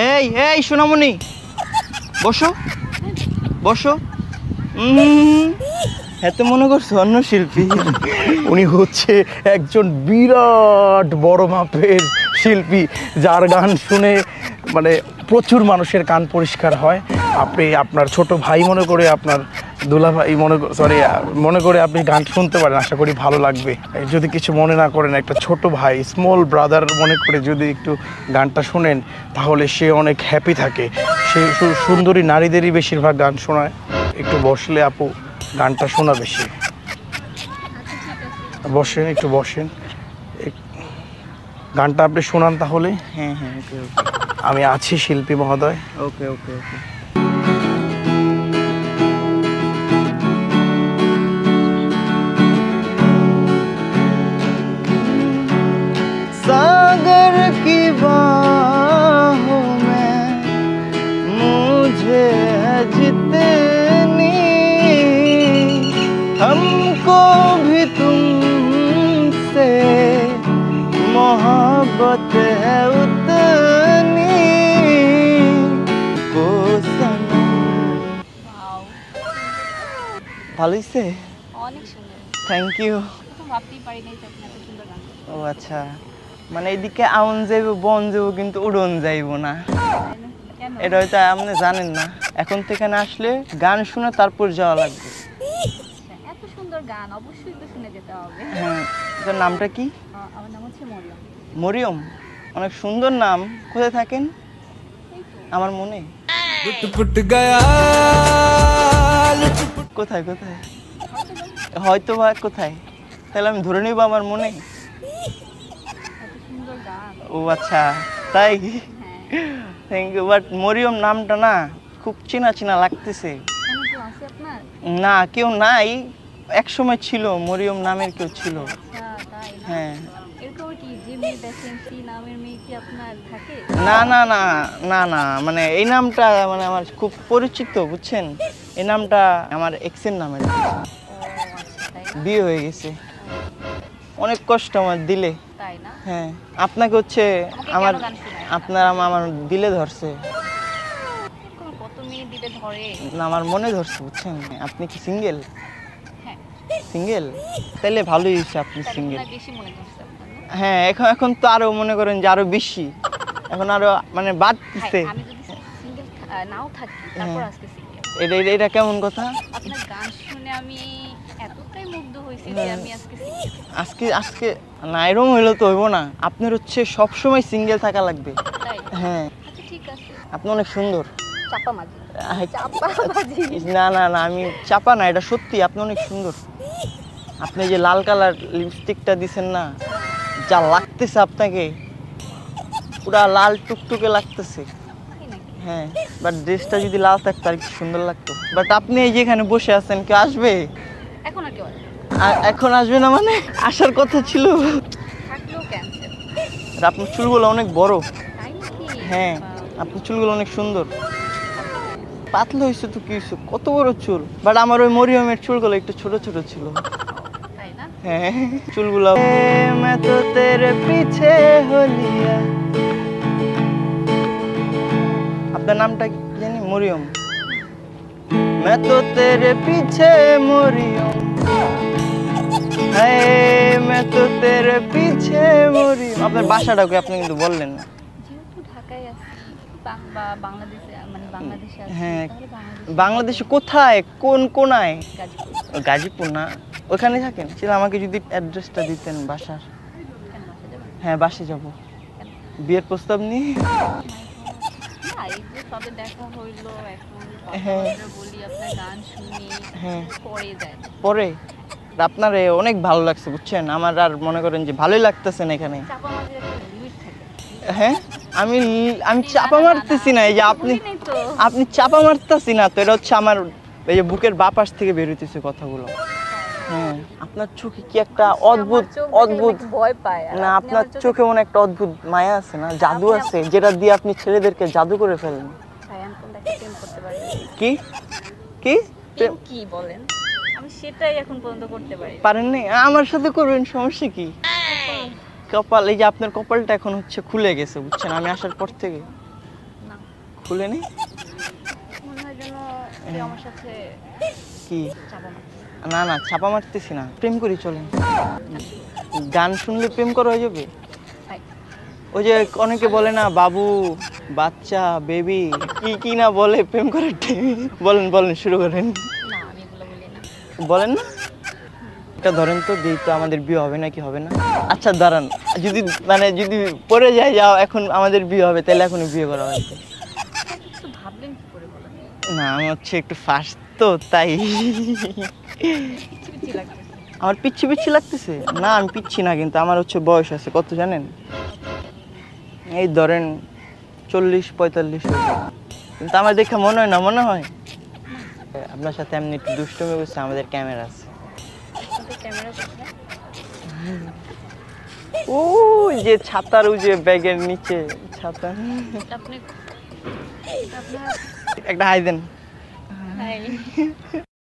এই এই সোনামণি, বসো বসো। এত মনে করছো অন্য শিল্পী? উনি হচ্ছে একজন বিরাট বড় মাপের শিল্পী, যার গান শুনে মানে প্রচুর মানুষের কান পরিষ্কার হয়। আপনি আপনার ছোট ভাই মনে করে, আপনার দুলাভাই মনে করে আপনি গান শুনতে পারেন। আশা করি ভালো লাগবে। যদি কিছু মনে না করেন, একটা ছোট ভাই, স্মল ব্রাদার মনে করে যদি একটু গানটা শুনেন, তাহলে সে অনেক হ্যাপি থাকে। সে সুন্দরী নারীদেরই বেশিরভাগ গান শোনায়। একটু বসলে আপু গানটা শোনা বেশি। বসেন, একটু বসেন, গানটা আপনি শোনান তাহলে। হ্যাঁ হ্যাঁ, ওকে ওকে, আমি আছি শিল্পী মহোদয়। ওকে ওকে ওকে। सागर की बाहों में मुझे है जितनी, हमको भी तुमसे मोहब्बत है उतनी, ओ सनम। ভালো হইছে? অনেক সুন্দর। Thank you. তো ভাবতেই পারি নাই যে আপনি এত সুন্দর গান করতে ও আচ্ছা, মানে এদিকে আউন যাইব বন যাইব কিন্তু উড়ন যাইব না, পারেন। কেন? এটা হয়তো আপনি জানেন না। এখন থেকে না আসলে গান শুনে তারপর যাওয়া লাগবে। এত সুন্দর গান অবশ্যই তো শুনে যেতে হবে। হ্যাঁ, তোর নামটা কি? আমার নাম হচ্ছে মরিয়ম। মরিয়ম, অনেক সুন্দর নাম। কোথায় থাকেন? এই তো আমার মনে কোথায় কোথায় হয়তো বা কোথায়, তাহলে আমি ধরে নিব আমার মনে। এত সুন্দর গান। ও আচ্ছা, তাই? হ্যাঁ, থ্যাংক ইউ। বাট মরিয়ম নামটা না খুব চেনা চেনা লাগতেছে। কেন কেউ আছে আপনার? না, কেউ নাই। এক সময় ছিল, মরিয়ম নামের কেউ ছিল। আচ্ছা, তাই না? হ্যাঁ। এরকম কি যে মেয়ে দেখেন সেই নামের মেয়ে কি আপনার থাকে? না না না না না, মানে এই নামটা মানে আমার খুব পরিচিত, বুঝছেন? এই নামটা আমার এক্সের নামের। ও আচ্ছা, তাই না? বিয়ে হয়ে গেছে, অনেক কষ্ট আমার দিলে। তাই না? হ্যাঁ, আপনাকে হচ্ছে আমাকে আমার কেন গান শোনায়? আপনার আমার দিলে ধরছে এরকম কত মেয়ে দিলে ধরে? না, আমার মনে ধরছে, বুঝছেন? আপনি কি সিঙ্গেল? হ্যাঁ, সিঙ্গেল? তাহলে ভালোই হয়েছে আপনি তাহলে সিঙ্গেল। আপনার বেশি মনে ধরছে আপনার না? হ্যাঁ, এখন এখন তো আরো মনে করেন যে আরো বেশি, এখন আরো মানে বাড়তেছে। আমি যদি সিঙ্গেল নাও থাকি তারপর আজকে সিঙ্গেল। এটা কেমন কথা? আপনার গান শুনে আমি এতটাই মুগ্ধ হয়েছি যে আমি আজকে সিঙ্গেল। আজকে আজকে না, এরকম হইলে তো হইব না। আপনার হচ্ছে সব সময় সিঙ্গেল থাকা লাগবে। তাই? হ্যাঁ, আচ্ছা ঠিক আছে। আপনি অনেক সুন্দর। চাপামাজি। আহ, চাপামাজি। না না না, আমি চাপা না, এটা সত্যি। আপনি অনেক সুন্দর। আপনি যে লাল কালার লিপস্টিকটা দিছেন না, যা লাগতেছে আপনাকে, পুরা লাল টুকটুকে লাগতেছে। তাই নাকি? হ্যাঁ, বাট ড্রেসটা যদি লাল থাকতো আর কি সুন্দর লাগতো। বাট আপনি এই যে এখানে বসে আছেন, কেউ আসবে? এখন আর কেউ আসবে না। এখন আসবে না মানে? আসার কথা ছিল। থাকলেও ক্যান্সেল। আর আপনার চুলগুলো অনেক বড়। তাই নাকি? হ্যাঁ, বাহ, আপনার চুলগুলো অনেক সুন্দর। পাতলা হয়েছে তো কি হয়েছে, কত বড় চুল। বাট আমার ওই মরিয়মের চুলগুলো একটু ছোট ছোট ছিল। তাই না? হ্যাঁ, চুলগুলো। मैं तो तेरे पीछे हो लिया। আপনার নামটা কি জানি? মরিয়ম। मैं तो तेरे पीछे मरियम, हाय मैं तो तेरे पीछे मरियम। আপনার বাসাটা কি আপনি কিন্তু বললেন না। যেহেতু ঢাকায় আছি বাংলাদেশে মানে বাংলাদেশে আছি হ্যাঁ, তাহলে বাংলাদেশে কোথায়, কোন কোনায়? গাজীপুর। গাজীপুর না, ওখানে থাকেন? ছিল, আমাকে যদি অ্যাড্রেসটা দিতেন বাসার। কেন বাসা যাবেন? হ্যাঁ, বাসে যাব, কেন? বিয়ের প্রস্তাব নিয়ে। না, এই যে সবে দেখা হইলো, এখন হ্যাঁ। কথাবার্তা বলি, আপনার গান শুনি, হ্যাঁ, পরে যায়। পরে আপনার অনেক ভালো লাগছে, বুঝছেন? আমার আর মনে করেন যে ভালোই লাগতেছে না এখানে। চাপামাজির একটা লিমিট থাকে। হ্যাঁ, আমি আমি না, চাপা না, না, মারতেছি না, এই যে আপনি বলি নাই তো। আপনি চাপা মারতেছি না তো, এটা হচ্ছে আমার এই যে বুকের বাপাস থেকে বের হইতেছে কথাগুলো। হ্যাঁ, আপনার চোখে কি একটা অদ্ভুত আমার চোখ দেখলে অদ্ভুত নাকি ভয় পায়, আর না, আপনি আপনার আমার চোখে মনে একটা অদ্ভুত মায়া আছে না, জাদু আপনি আছে, যেটা দিয়ে আপনি ছেলেদেরকে জাদু করে ফেলেন। ভাই, আমি কোনটা প্রেম করতে পারি না। কি কি প্রেম কি বলেন? আমি সেটাই এখন পর্যন্ত করতে পারি না। পারেননি? আমার সাথে করবেন, সমস্যা কি? কপাল, এই যে আপনার কপালটা এখন হচ্ছে খুলে গেছে, বুঝছেন? আমি আসার পর থেকে না, খুলেনি মনে হয় যেন কেউ আমার সাথে কি চাপা মারছে। না না ছাপা মারতেছি না, প্রেম করি চলেন। গান শুনলে প্রেম করা হয়ে যাবে? তাই ওই যে অনেকে বলে না বাবু, বাচ্চা, বেবি, কি কি না বলে প্রেম করার time। বলেন বলেন, শুরু করেন। না, আমি এগুলো বলি না। বলেন না, এটা ধরেন তো, দিই তো আমাদের বিয়ে হবে নাকি হবে না? আচ্ছা দাঁড়ান, যদি মানে যদি পরে যাও এখন আমাদের বিয়ে হবে, তাহলে এখনই বিয়ে করা হবে। একটু ভাবলেন কি করে বলেন? না আমি হচ্ছে একটু ফাস্ট তো তাই। পিচ্ছি পিচ্ছি লাগতেছে। আমার পিচ্ছি পিচ্ছি লাগতেছে? না আমি পিচ্ছি না, কিন্তু আমার হচ্ছে বয়স আছে কত জানেন? এই ধরেন 40-45 হয়েছে। কিন্তু আমার দেখে মনে হয় না, মনে হয় আপনার সাথে এমনি একটু দুষ্টুমি করছে, আমাদের ক্যামেরা আছে। আপনাদের ক্যামেরা কোথায়? ও যে ছাতার, ওই যে ব্যাগের নিচে ছাতা। এটা আপনি এটা আপনার একটা হাই দেন। হাই